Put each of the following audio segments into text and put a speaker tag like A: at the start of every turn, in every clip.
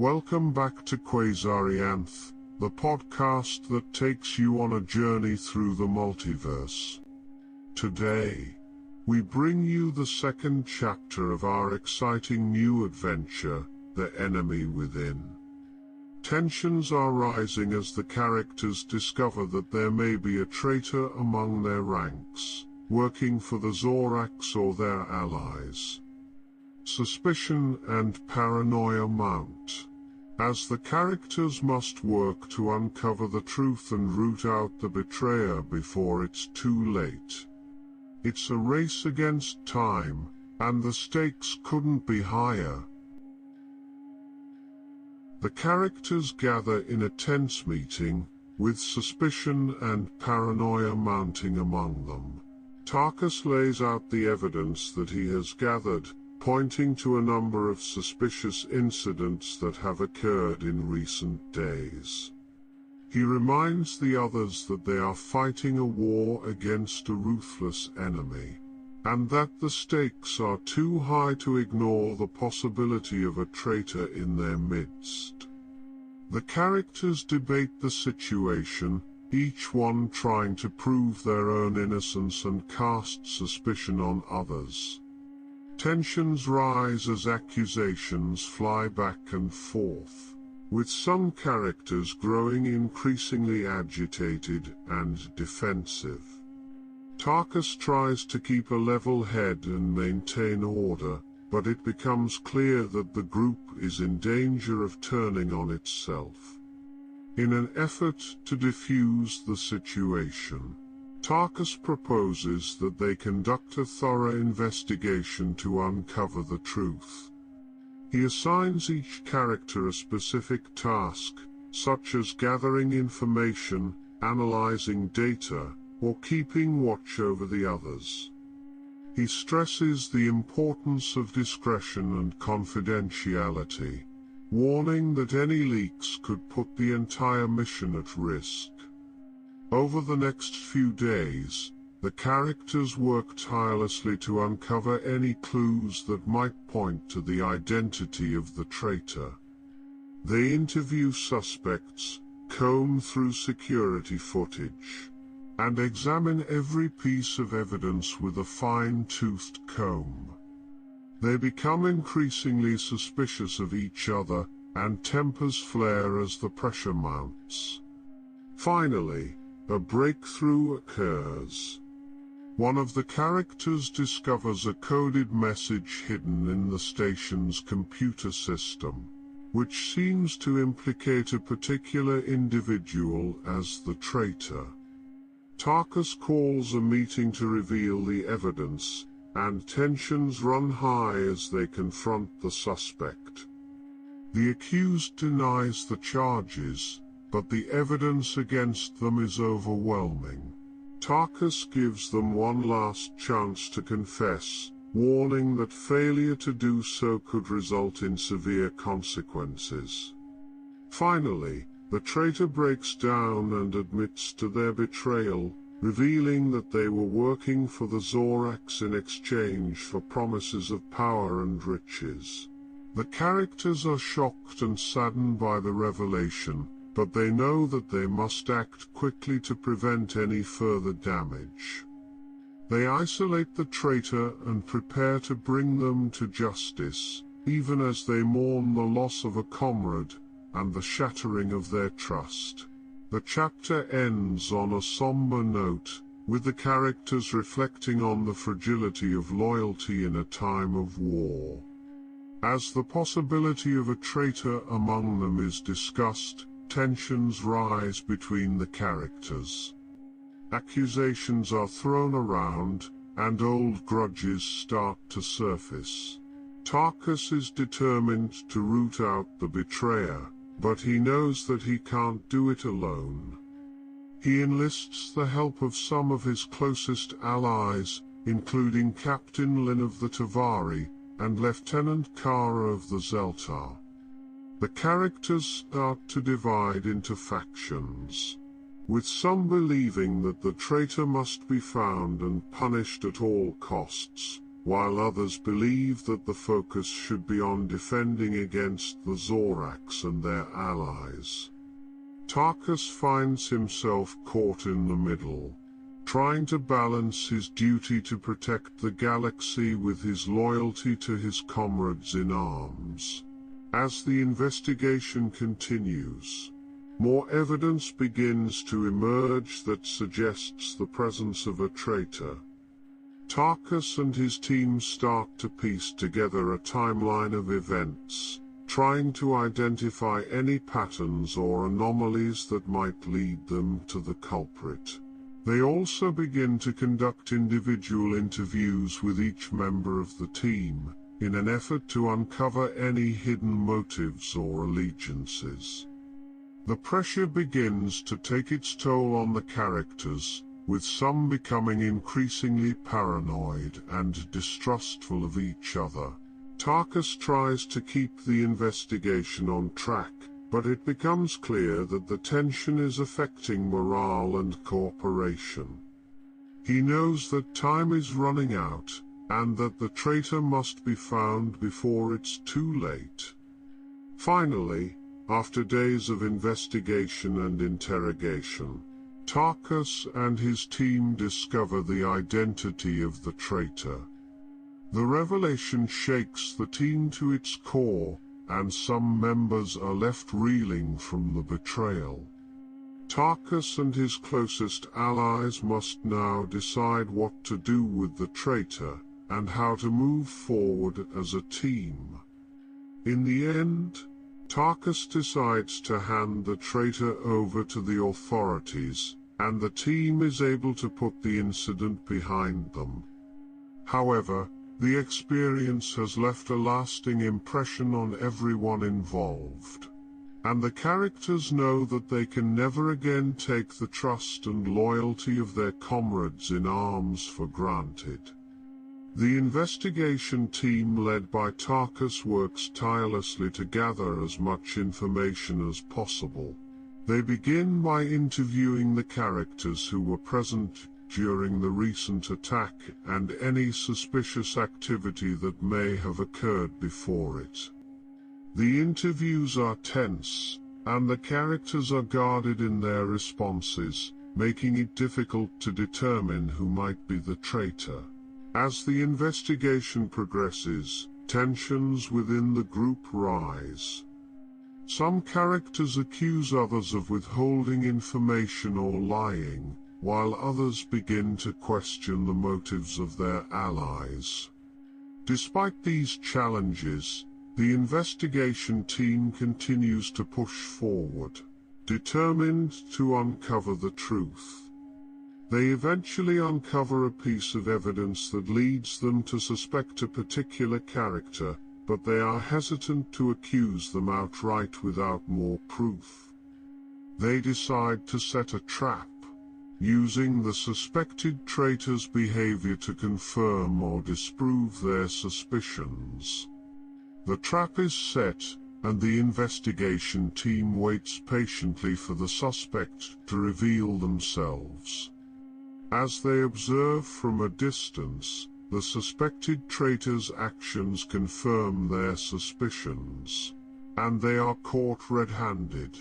A: Welcome back to Quasarianth, the podcast that takes you on a journey through the multiverse. Today, we bring you the second chapter of our exciting new adventure, The Enemy Within. Tensions are rising as the characters discover that there may be a traitor among their ranks, working for the Zorax or their allies. Suspicion and paranoia mount, as the characters must work to uncover the truth and root out the betrayer before it's too late. It's a race against time, and the stakes couldn't be higher. The characters gather in a tense meeting, with suspicion and paranoia mounting among them. Tarkus lays out the evidence that he has gathered, pointing to a number of suspicious incidents that have occurred in recent days. He reminds the others that they are fighting a war against a ruthless enemy, and that the stakes are too high to ignore the possibility of a traitor in their midst. The characters debate the situation, each one trying to prove their own innocence and cast suspicion on others. Tensions rise as accusations fly back and forth, with some characters growing increasingly agitated and defensive. Tarkus tries to keep a level head and maintain order, but it becomes clear that the group is in danger of turning on itself. In an effort to defuse the situation, Tarkus proposes that they conduct a thorough investigation to uncover the truth. He assigns each character a specific task, such as gathering information, analyzing data, or keeping watch over the others. He stresses the importance of discretion and confidentiality, warning that any leaks could put the entire mission at risk. Over the next few days, the characters work tirelessly to uncover any clues that might point to the identity of the traitor. They interview suspects, comb through security footage, and examine every piece of evidence with a fine-toothed comb. They become increasingly suspicious of each other, and tempers flare as the pressure mounts. Finally, a breakthrough occurs. One of the characters discovers a coded message hidden in the station's computer system, which seems to implicate a particular individual as the traitor. Tarkus calls a meeting to reveal the evidence, and tensions run high as they confront the suspect. The accused denies the charges, but the evidence against them is overwhelming. Tarkus gives them one last chance to confess, warning that failure to do so could result in severe consequences. Finally, the traitor breaks down and admits to their betrayal, revealing that they were working for the Zorax in exchange for promises of power and riches. The characters are shocked and saddened by the revelation, but they know that they must act quickly to prevent any further damage. They isolate the traitor and prepare to bring them to justice, even as they mourn the loss of a comrade and the shattering of their trust. The chapter ends on a somber note, with the characters reflecting on the fragility of loyalty in a time of war. As the possibility of a traitor among them is discussed, tensions rise between the characters. Accusations are thrown around, and old grudges start to surface. Tarkus is determined to root out the betrayer, but he knows that he can't do it alone. He enlists the help of some of his closest allies, including Captain Lin of the Tavari and Lieutenant Kara of the Zeltar. The characters start to divide into factions, with some believing that the traitor must be found and punished at all costs, while others believe that the focus should be on defending against the Zorax and their allies. Tarkus finds himself caught in the middle, trying to balance his duty to protect the galaxy with his loyalty to his comrades in arms. As the investigation continues, more evidence begins to emerge that suggests the presence of a traitor. Tarkus and his team start to piece together a timeline of events, trying to identify any patterns or anomalies that might lead them to the culprit. They also begin to conduct individual interviews with each member of the team, in an effort to uncover any hidden motives or allegiances. The pressure begins to take its toll on the characters, with some becoming increasingly paranoid and distrustful of each other. Tarkus tries to keep the investigation on track, but it becomes clear that the tension is affecting morale and cooperation. He knows that time is running out, and that the traitor must be found before it's too late. Finally, after days of investigation and interrogation, Tarkus and his team discover the identity of the traitor. The revelation shakes the team to its core, and some members are left reeling from the betrayal. Tarkus and his closest allies must now decide what to do with the traitor, and how to move forward as a team. In the end, Tarkus decides to hand the traitor over to the authorities, and the team is able to put the incident behind them. However, the experience has left a lasting impression on everyone involved, and the characters know that they can never again take the trust and loyalty of their comrades in arms for granted. The investigation team led by Tarkus works tirelessly to gather as much information as possible. They begin by interviewing the characters who were present during the recent attack and any suspicious activity that may have occurred before it. The interviews are tense, and the characters are guarded in their responses, making it difficult to determine who might be the traitor. As the investigation progresses, tensions within the group rise. Some characters accuse others of withholding information or lying, while others begin to question the motives of their allies. Despite these challenges, the investigation team continues to push forward, determined to uncover the truth. They eventually uncover a piece of evidence that leads them to suspect a particular character, but they are hesitant to accuse them outright without more proof. They decide to set a trap, using the suspected traitor's behavior to confirm or disprove their suspicions. The trap is set, and the investigation team waits patiently for the suspect to reveal themselves. As they observe from a distance, the suspected traitor's actions confirm their suspicions, and they are caught red-handed.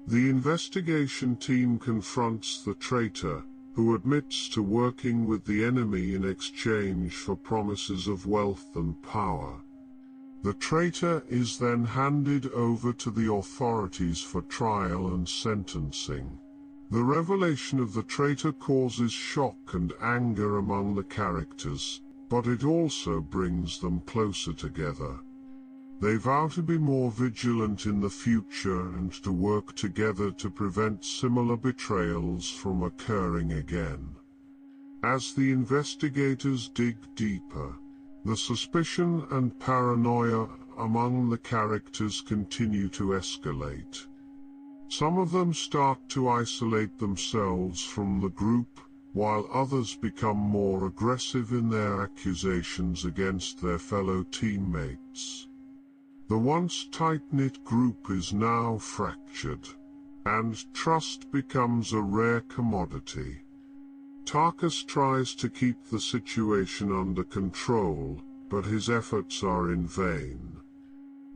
A: The investigation team confronts the traitor, who admits to working with the enemy in exchange for promises of wealth and power. The traitor is then handed over to the authorities for trial and sentencing. The revelation of the traitor causes shock and anger among the characters, but it also brings them closer together. They vow to be more vigilant in the future and to work together to prevent similar betrayals from occurring again. As the investigators dig deeper, the suspicion and paranoia among the characters continue to escalate. Some of them start to isolate themselves from the group, while others become more aggressive in their accusations against their fellow teammates. The once tight-knit group is now fractured, and trust becomes a rare commodity. Tarkus tries to keep the situation under control, but his efforts are in vain.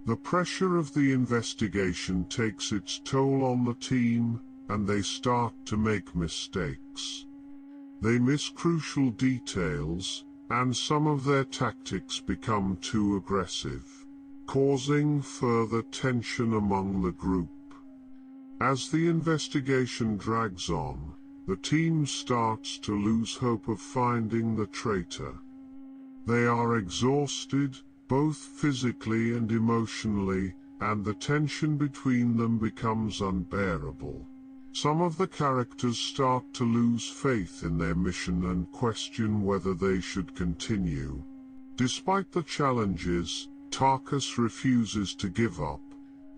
A: The pressure of the investigation takes its toll on the team, and they start to make mistakes. They miss crucial details, and some of their tactics become too aggressive, causing further tension among the group. As the investigation drags on, the team starts to lose hope of finding the traitor. They are exhausted, both physically and emotionally, and the tension between them becomes unbearable. Some of the characters start to lose faith in their mission and question whether they should continue. Despite the challenges, Tarkus refuses to give up.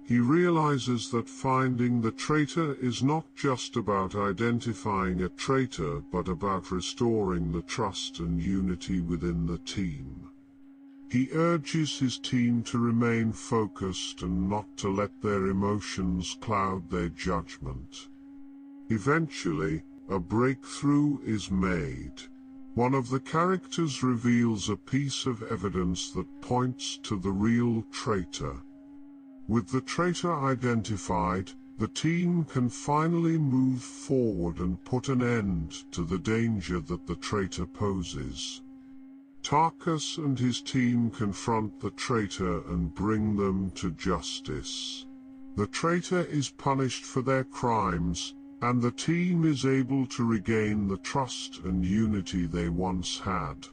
A: He realizes that finding the traitor is not just about identifying a traitor but about restoring the trust and unity within the team. He urges his team to remain focused and not to let their emotions cloud their judgment. Eventually, a breakthrough is made. One of the characters reveals a piece of evidence that points to the real traitor. With the traitor identified, the team can finally move forward and put an end to the danger that the traitor poses. Tarkus and his team confront the traitor and bring them to justice. The traitor is punished for their crimes, and the team is able to regain the trust and unity they once had.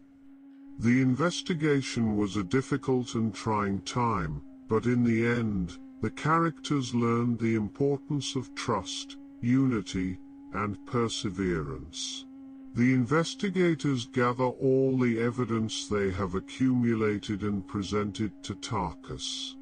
A: The investigation was a difficult and trying time, but in the end, the characters learned the importance of trust, unity, and perseverance. The investigators gather all the evidence they have accumulated and present it to Tarkus.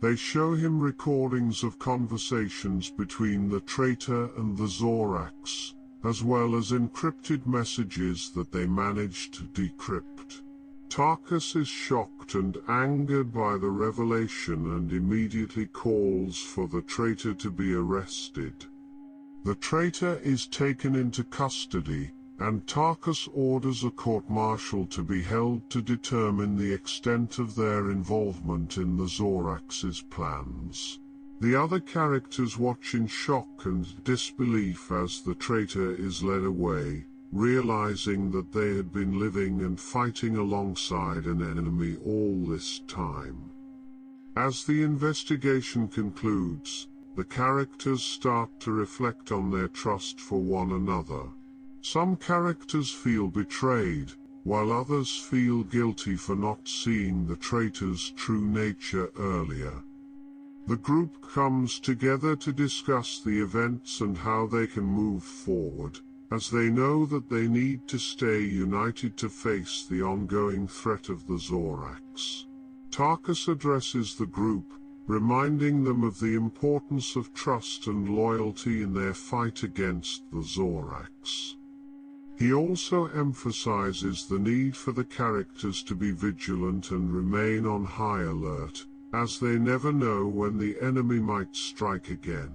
A: They show him recordings of conversations between the traitor and the Zorax, as well as encrypted messages that they managed to decrypt. Tarkus is shocked and angered by the revelation and immediately calls for the traitor to be arrested. The traitor is taken into custody, and Tarkus orders a court-martial to be held to determine the extent of their involvement in the Zorax's plans. The other characters watch in shock and disbelief as the traitor is led away, realizing that they had been living and fighting alongside an enemy all this time. As the investigation concludes, the characters start to reflect on their trust for one another. Some characters feel betrayed, while others feel guilty for not seeing the traitor's true nature earlier. The group comes together to discuss the events and how they can move forward, as they know that they need to stay united to face the ongoing threat of the Zorax. Tarkus addresses the group, reminding them of the importance of trust and loyalty in their fight against the Zorax. He also emphasizes the need for the characters to be vigilant and remain on high alert, as they never know when the enemy might strike again.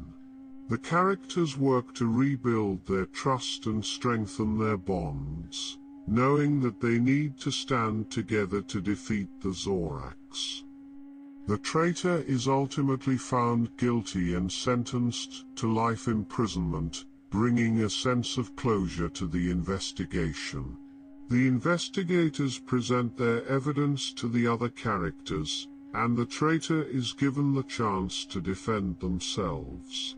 A: The characters work to rebuild their trust and strengthen their bonds, knowing that they need to stand together to defeat the Zorax. The traitor is ultimately found guilty and sentenced to life imprisonment, bringing a sense of closure to the investigation. The investigators present their evidence to the other characters, and the traitor is given the chance to defend themselves.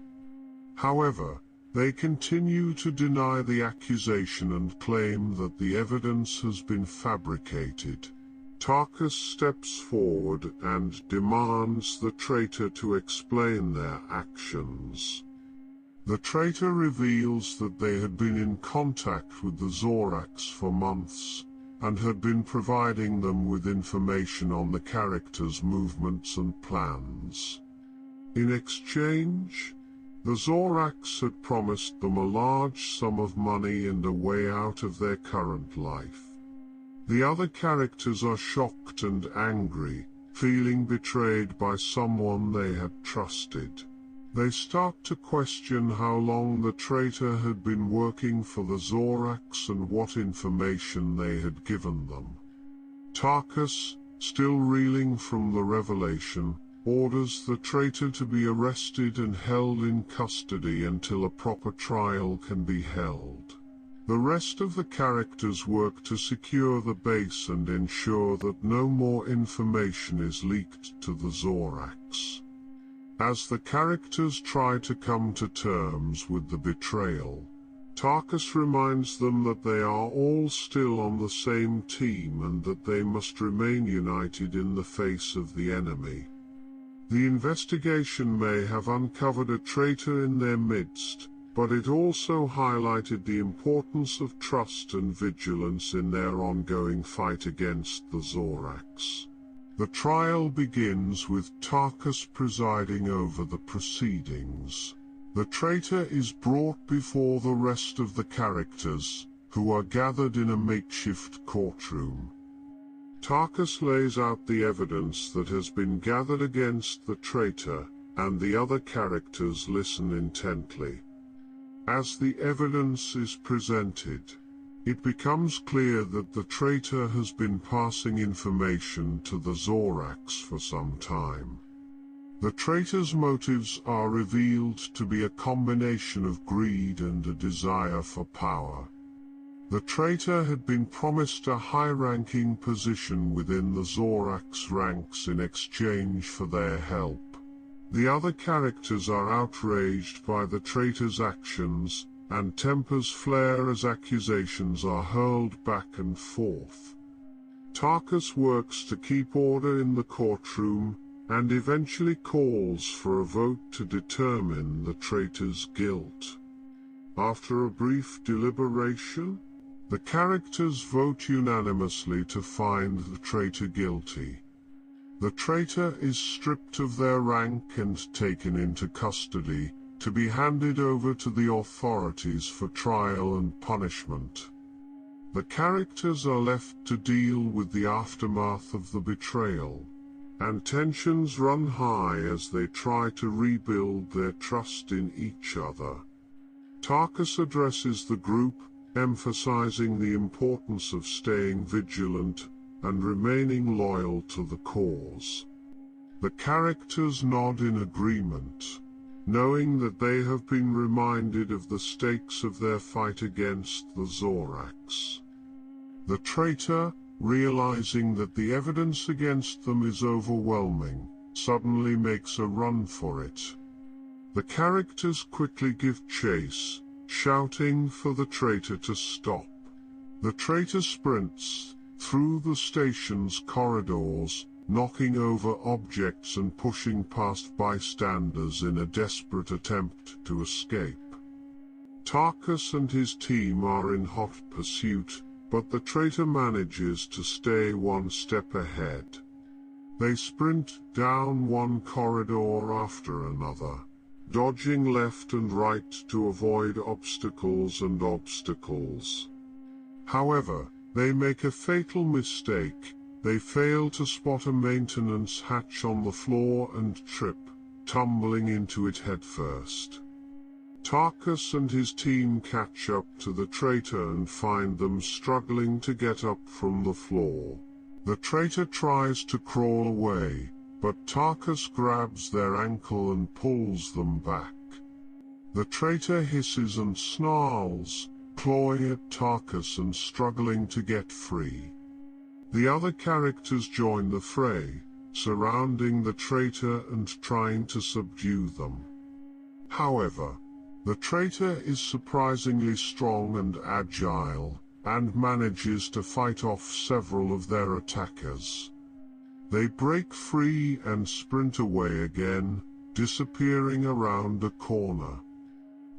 A: However, they continue to deny the accusation and claim that the evidence has been fabricated. Tarkus steps forward and demands the traitor to explain their actions. The traitor reveals that they had been in contact with the Zorax for months, and had been providing them with information on the characters' movements and plans. In exchange, the Zorax had promised them a large sum of money and a way out of their current life. The other characters are shocked and angry, feeling betrayed by someone they had trusted. They start to question how long the traitor had been working for the Zorax and what information they had given them. Tarkus, still reeling from the revelation, orders the traitor to be arrested and held in custody until a proper trial can be held. The rest of the characters work to secure the base and ensure that no more information is leaked to the Zorax. As the characters try to come to terms with the betrayal, Tarkus reminds them that they are all still on the same team and that they must remain united in the face of the enemy. The investigation may have uncovered a traitor in their midst, but it also highlighted the importance of trust and vigilance in their ongoing fight against the Zorax. The trial begins with Tarkus presiding over the proceedings. The traitor is brought before the rest of the characters, who are gathered in a makeshift courtroom. Tarkus lays out the evidence that has been gathered against the traitor, and the other characters listen intently. As the evidence is presented, it becomes clear that the traitor has been passing information to the Zorax for some time. The traitor's motives are revealed to be a combination of greed and a desire for power. The traitor had been promised a high-ranking position within the Zorax ranks in exchange for their help. The other characters are outraged by the traitor's actions, and tempers flare as accusations are hurled back and forth. Tarkus works to keep order in the courtroom, and eventually calls for a vote to determine the traitor's guilt. After a brief deliberation, the characters vote unanimously to find the traitor guilty. The traitor is stripped of their rank and taken into custody, to be handed over to the authorities for trial and punishment. The characters are left to deal with the aftermath of the betrayal, and tensions run high as they try to rebuild their trust in each other. Tarkus addresses the group, emphasizing the importance of staying vigilant and remaining loyal to the cause. The characters nod in agreement, knowing that they have been reminded of the stakes of their fight against the Zorax. The traitor, realizing that the evidence against them is overwhelming, suddenly makes a run for it. The characters quickly give chase, shouting for the traitor to stop. The traitor sprints through the station's corridors, knocking over objects and pushing past bystanders in a desperate attempt to escape. Tarkus and his team are in hot pursuit, but the traitor manages to stay one step ahead. They sprint down one corridor after another, dodging left and right to avoid obstacles. However, they make a fatal mistake. They fail to spot a maintenance hatch on the floor and trip, tumbling into it headfirst. Tarkus and his team catch up to the traitor and find them struggling to get up from the floor. The traitor tries to crawl away, but Tarkus grabs their ankle and pulls them back. The traitor hisses and snarls, clawing at Tarkus and struggling to get free. The other characters join the fray, surrounding the traitor and trying to subdue them. However, the traitor is surprisingly strong and agile, and manages to fight off several of their attackers. They break free and sprint away again, disappearing around a corner.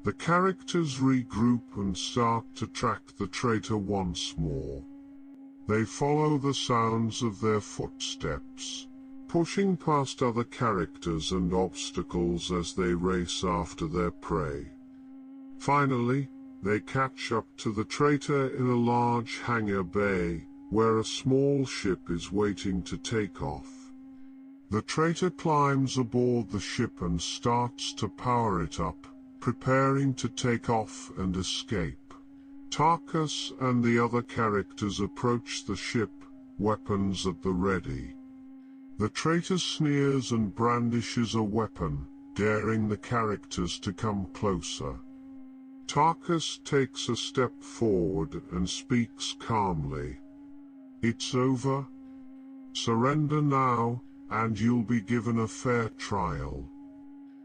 A: The characters regroup and start to track the traitor once more. They follow the sounds of their footsteps, pushing past other characters and obstacles as they race after their prey. Finally, they catch up to the traitor in a large hangar bay, where a small ship is waiting to take off. The traitor climbs aboard the ship and starts to power it up, preparing to take off and escape. Tarkus and the other characters approach the ship, weapons at the ready. The traitor sneers and brandishes a weapon, daring the characters to come closer. Tarkus takes a step forward and speaks calmly. "It's over. Surrender now, and you'll be given a fair trial.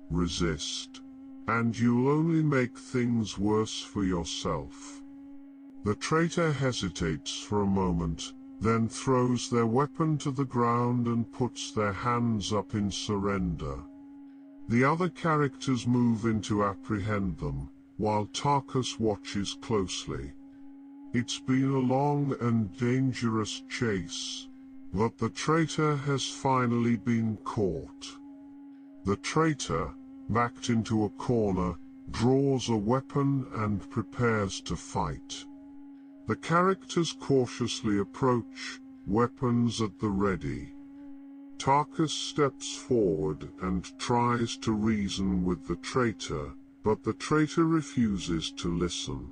A: Resist, and you'll only make things worse for yourself." The traitor hesitates for a moment, then throws their weapon to the ground and puts their hands up in surrender. The other characters move in to apprehend them, while Tarkus watches closely. It's been a long and dangerous chase, but the traitor has finally been caught. The traitor, backed into a corner, draws a weapon and prepares to fight. The characters cautiously approach, weapons at the ready. Tarkus steps forward and tries to reason with the traitor, but the traitor refuses to listen.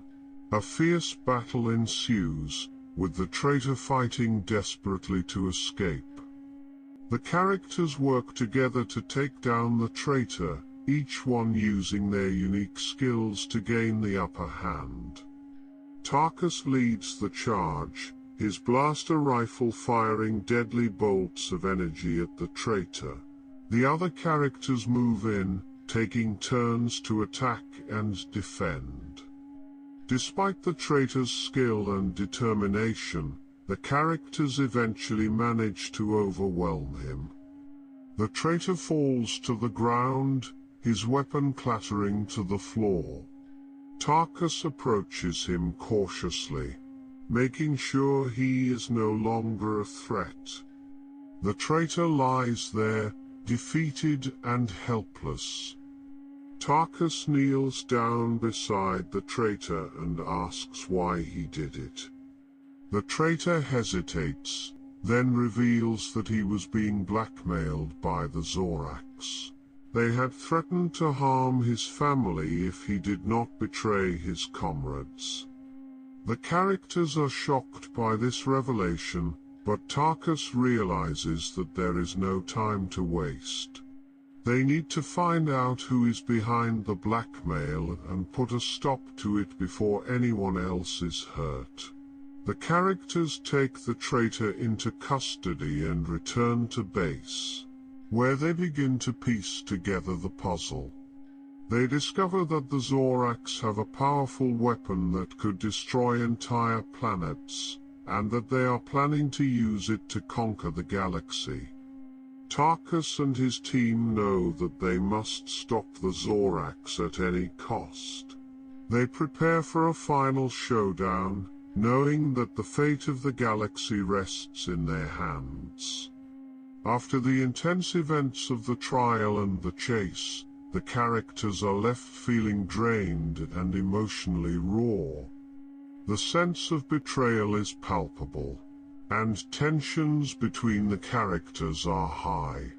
A: A fierce battle ensues, with the traitor fighting desperately to escape. The characters work together to take down the traitor, each one using their unique skills to gain the upper hand. Tarkus leads the charge, his blaster rifle firing deadly bolts of energy at the traitor. The other characters move in, taking turns to attack and defend. Despite the traitor's skill and determination, the characters eventually manage to overwhelm him. The traitor falls to the ground, his weapon clattering to the floor. Tarkus approaches him cautiously, making sure he is no longer a threat. The traitor lies there, defeated and helpless. Tarkus kneels down beside the traitor and asks why he did it. The traitor hesitates, then reveals that he was being blackmailed by the Zorax. They had threatened to harm his family if he did not betray his comrades. The characters are shocked by this revelation, but Tarkus realizes that there is no time to waste. They need to find out who is behind the blackmail and put a stop to it before anyone else is hurt. The characters take the traitor into custody and return to base, where they begin to piece together the puzzle. They discover that the Zorax have a powerful weapon that could destroy entire planets, and that they are planning to use it to conquer the galaxy. Tarkus and his team know that they must stop the Zorax at any cost. They prepare for a final showdown, knowing that the fate of the galaxy rests in their hands. After the intense events of the trial and the chase, the characters are left feeling drained and emotionally raw. The sense of betrayal is palpable, and tensions between the characters are high.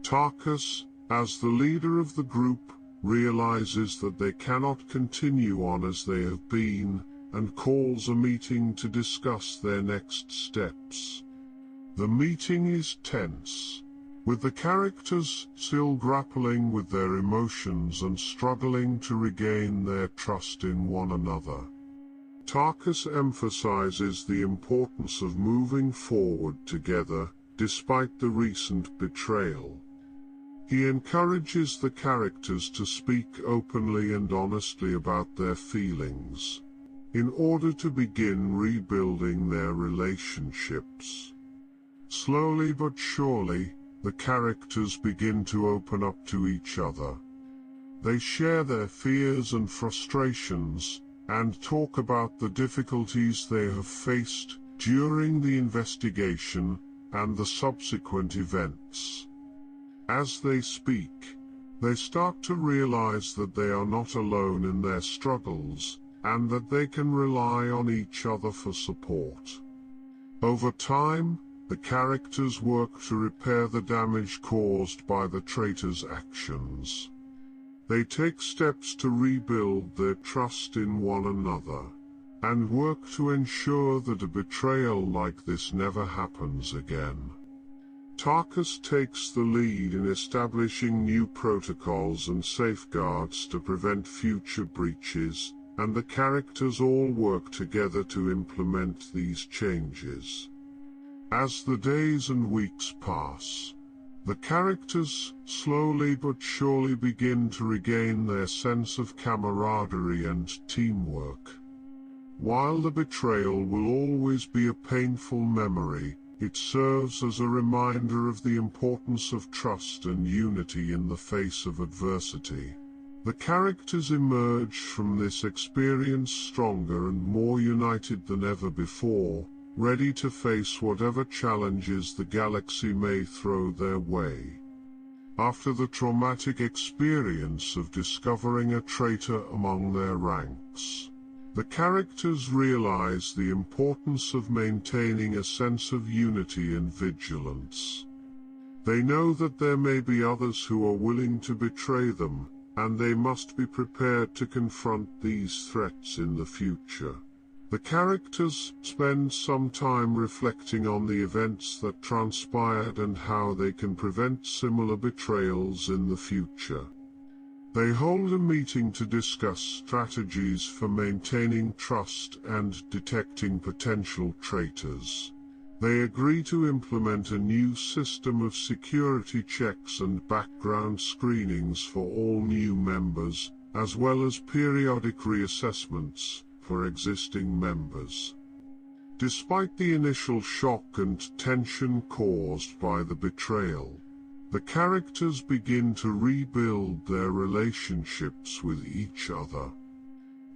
A: Tarkus, as the leader of the group, realizes that they cannot continue on as they have been, and calls a meeting to discuss their next steps. The meeting is tense, with the characters still grappling with their emotions and struggling to regain their trust in one another. Tarkus emphasizes the importance of moving forward together, despite the recent betrayal. He encourages the characters to speak openly and honestly about their feelings, in order to begin rebuilding their relationships. Slowly but surely, the characters begin to open up to each other. They share their fears and frustrations, and talk about the difficulties they have faced during the investigation and the subsequent events. As they speak, they start to realize that they are not alone in their struggles, and that they can rely on each other for support. Over time, the characters work to repair the damage caused by the traitor's actions. They take steps to rebuild their trust in one another, and work to ensure that a betrayal like this never happens again. Tarkus takes the lead in establishing new protocols and safeguards to prevent future breaches, and the characters all work together to implement these changes. As the days and weeks pass, the characters slowly but surely begin to regain their sense of camaraderie and teamwork. While the betrayal will always be a painful memory, it serves as a reminder of the importance of trust and unity in the face of adversity. The characters emerge from this experience stronger and more united than ever before, ready to face whatever challenges the galaxy may throw their way. After the traumatic experience of discovering a traitor among their ranks, the characters realize the importance of maintaining a sense of unity and vigilance. They know that there may be others who are willing to betray them, and they must be prepared to confront these threats in the future. The characters spend some time reflecting on the events that transpired and how they can prevent similar betrayals in the future. They hold a meeting to discuss strategies for maintaining trust and detecting potential traitors. They agree to implement a new system of security checks and background screenings for all new members, as well as periodic reassessments for existing members. Despite the initial shock and tension caused by the betrayal, the characters begin to rebuild their relationships with each other.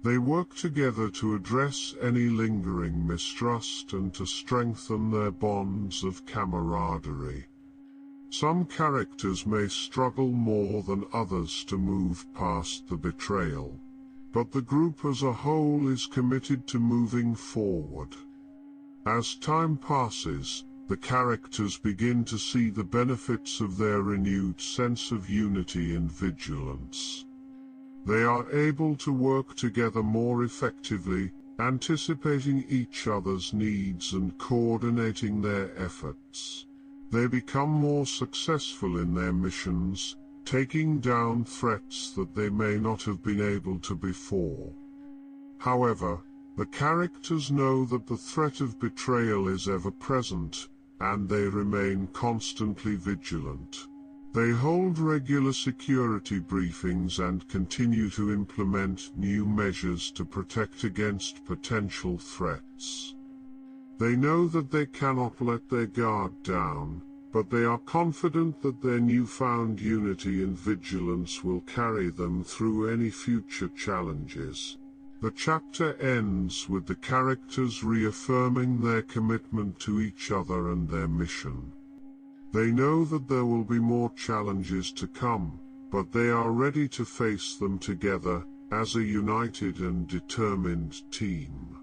A: They work together to address any lingering mistrust and to strengthen their bonds of camaraderie. Some characters may struggle more than others to move past the betrayal, but the group as a whole is committed to moving forward. As time passes, the characters begin to see the benefits of their renewed sense of unity and vigilance. They are able to work together more effectively, anticipating each other's needs and coordinating their efforts. They become more successful in their missions, taking down threats that they may not have been able to before. However, the characters know that the threat of betrayal is ever present, and they remain constantly vigilant. They hold regular security briefings and continue to implement new measures to protect against potential threats. They know that they cannot let their guard down, but they are confident that their newfound unity and vigilance will carry them through any future challenges. The chapter ends with the characters reaffirming their commitment to each other and their mission. They know that there will be more challenges to come, but they are ready to face them together as a united and determined team.